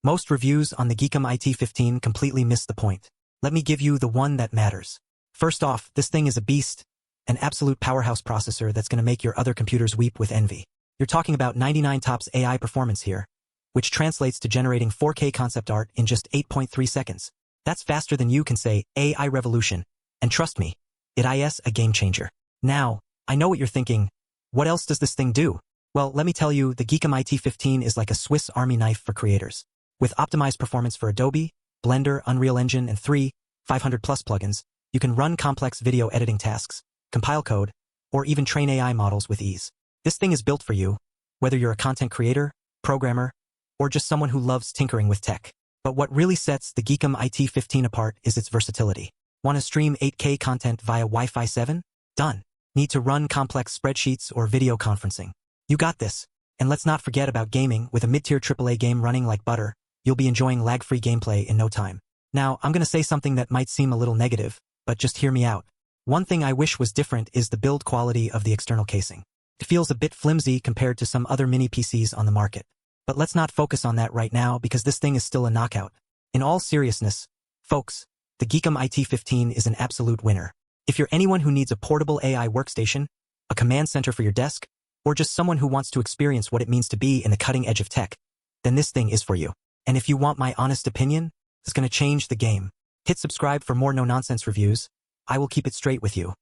Most reviews on the GEEKOM IT15 completely miss the point. Let me give you the one that matters. First off, this thing is a beast, an absolute powerhouse processor that's going to make your other computers weep with envy. You're talking about 99 tops AI performance here, which translates to generating 4K concept art in just 8.3 seconds. That's faster than you can say AI revolution, and trust me, it is a game changer. Now, I know what you're thinking. What else does this thing do? Well, let me tell you, the GEEKOM IT15 is like a Swiss Army knife for creators. With optimized performance for Adobe, Blender, Unreal Engine, and 500 plus plugins, you can run complex video editing tasks, compile code, or even train AI models with ease. This thing is built for you, whether you're a content creator, programmer, or just someone who loves tinkering with tech. But what really sets the GEEKOM IT15 apart is its versatility. Want to stream 8K content via Wi-Fi 7? Done. Need to run complex spreadsheets or video conferencing? You got this. And let's not forget about gaming. With a mid-tier AAA game running like butter, you'll be enjoying lag-free gameplay in no time. Now, I'm going to say something that might seem a little negative, but just hear me out. One thing I wish was different is the build quality of the external casing. It feels a bit flimsy compared to some other mini PCs on the market. But let's not focus on that right now because this thing is still a knockout. In all seriousness, folks, the GEEKOM IT15 is an absolute winner. If you're anyone who needs a portable AI workstation, a command center for your desk, or just someone who wants to experience what it means to be in the cutting edge of tech, then this thing is for you. And if you want my honest opinion, it's going to change the game. Hit subscribe for more no-nonsense reviews. I will keep it straight with you.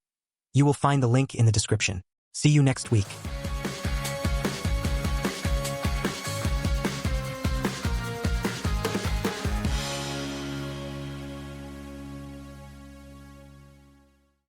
You will find the link in the description. See you next week.